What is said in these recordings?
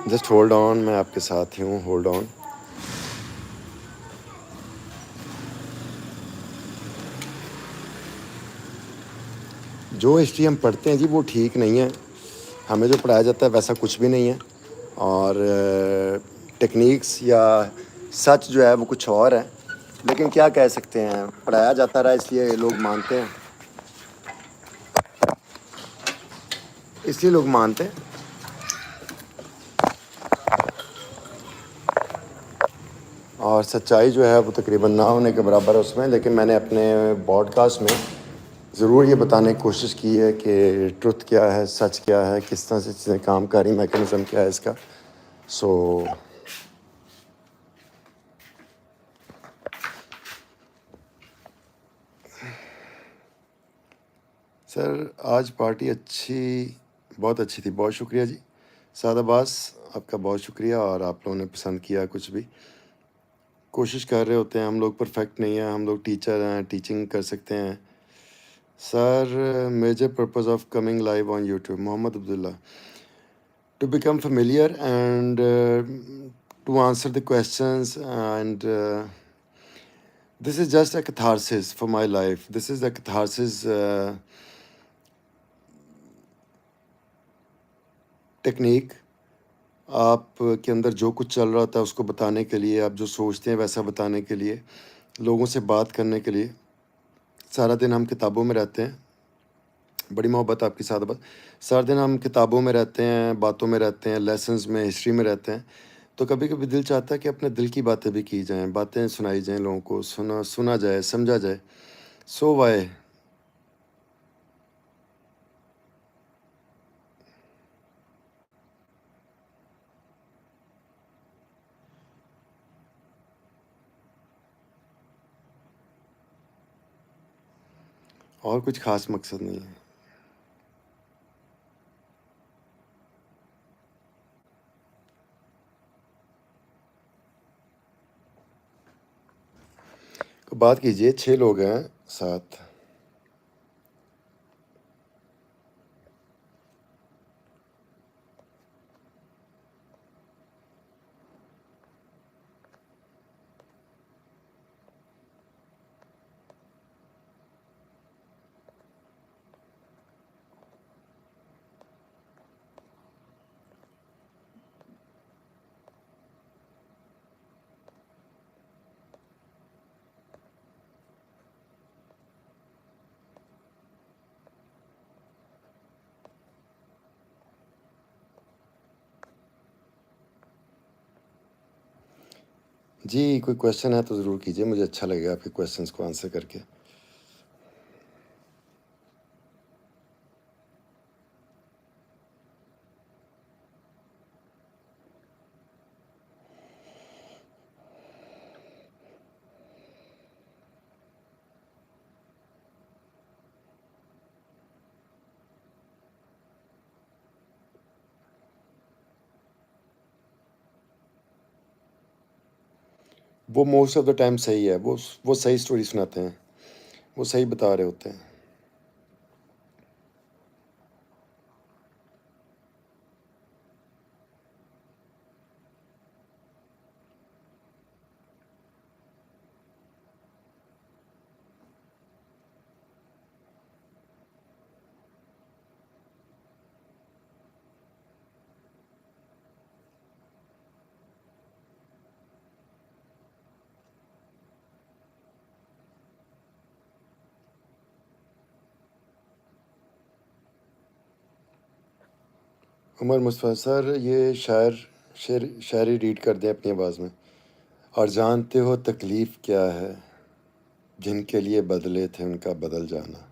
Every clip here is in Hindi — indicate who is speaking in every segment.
Speaker 1: जस्ट होल्ड ऑन, मैं आपके साथ ही हूँ, होल्ड ऑन। जो हिस्ट्री हम पढ़ते हैं जी वो ठीक नहीं है, हमें जो पढ़ाया जाता है वैसा कुछ भी नहीं है। और टेक्निक्स या सच जो है वो कुछ और है, लेकिन क्या कह सकते हैं, पढ़ाया जाता रहा इसलिए लोग मानते हैं, इसलिए लोग मानते हैं। और सच्चाई जो है वो तकरीबन ना होने के बराबर है उसमें। लेकिन मैंने अपने पॉडकास्ट में ज़रूर ये बताने की कोशिश की है कि ट्रुथ क्या है, सच क्या है, किस तरह से चीज़ें काम कर रही, मैकेनिज़्म क्या है इसका। सर आज पार्टी बहुत अच्छी थी, बहुत शुक्रिया जी। साद अब्बास, आपका बहुत शुक्रिया। और आप लोगों ने पसंद किया कुछ भी। कोशिश कर रहे होते हैं, हम लोग परफेक्ट नहीं हैं, हम लोग टीचर हैं, टीचिंग कर सकते हैं। Sir major purpose of coming live on YouTube, Mohammad Abdullah, to become familiar and to answer the questions, and this is just a catharsis for my life. This is a catharsis technique. आप के अंदर जो कुछ चल रहा होता है उसको बताने के लिए, आप जो सोचते हैं वैसा बताने के लिए, लोगों से बात करने के लिए। सारा दिन हम किताबों में रहते हैं, बड़ी मोहब्बत आपकी साथ बात। सारा दिन हम किताबों में रहते हैं, बातों में रहते हैं, लेसन्स में, हिस्ट्री में रहते हैं। तो कभी कभी दिल चाहता है कि अपने दिल की बातें भी की जाएं, बातें सुनाई जाएं, लोगों को सुना जाए, समझा जाए। सो वाई। और कुछ ख़ास मकसद नहीं है। तो बात कीजिए, 6 लोग हैं साथ। जी, कोई क्वेश्चन है तो ज़रूर कीजिए, मुझे अच्छा लगेगा आपके क्वेश्चंस को आंसर करके। वो मोस्ट ऑफ द टाइम सही है, वो सही स्टोरी सुनाते हैं, वो सही बता रहे होते हैं। उमर मुस्तफ़ा सर, ये शायरी रीड कर दें अपनी आवाज़ में। और जानते हो तकलीफ़ क्या है, जिनके लिए बदले थे उनका बदल जाना।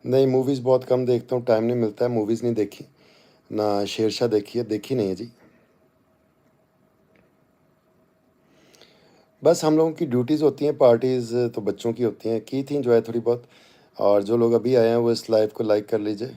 Speaker 1: नहीं, मूवीज़ बहुत कम देखता हूँ, टाइम नहीं मिलता है, मूवीज़ नहीं देखी। ना शेरशाह देखी है, देखी नहीं है जी। बस हम लोगों की ड्यूटीज़ होती हैं, पार्टीज़ तो बच्चों की होती हैं, की थी एंजॉय थोड़ी बहुत। और जो लोग अभी आए हैं वो इस लाइव को लाइक कर लीजिए।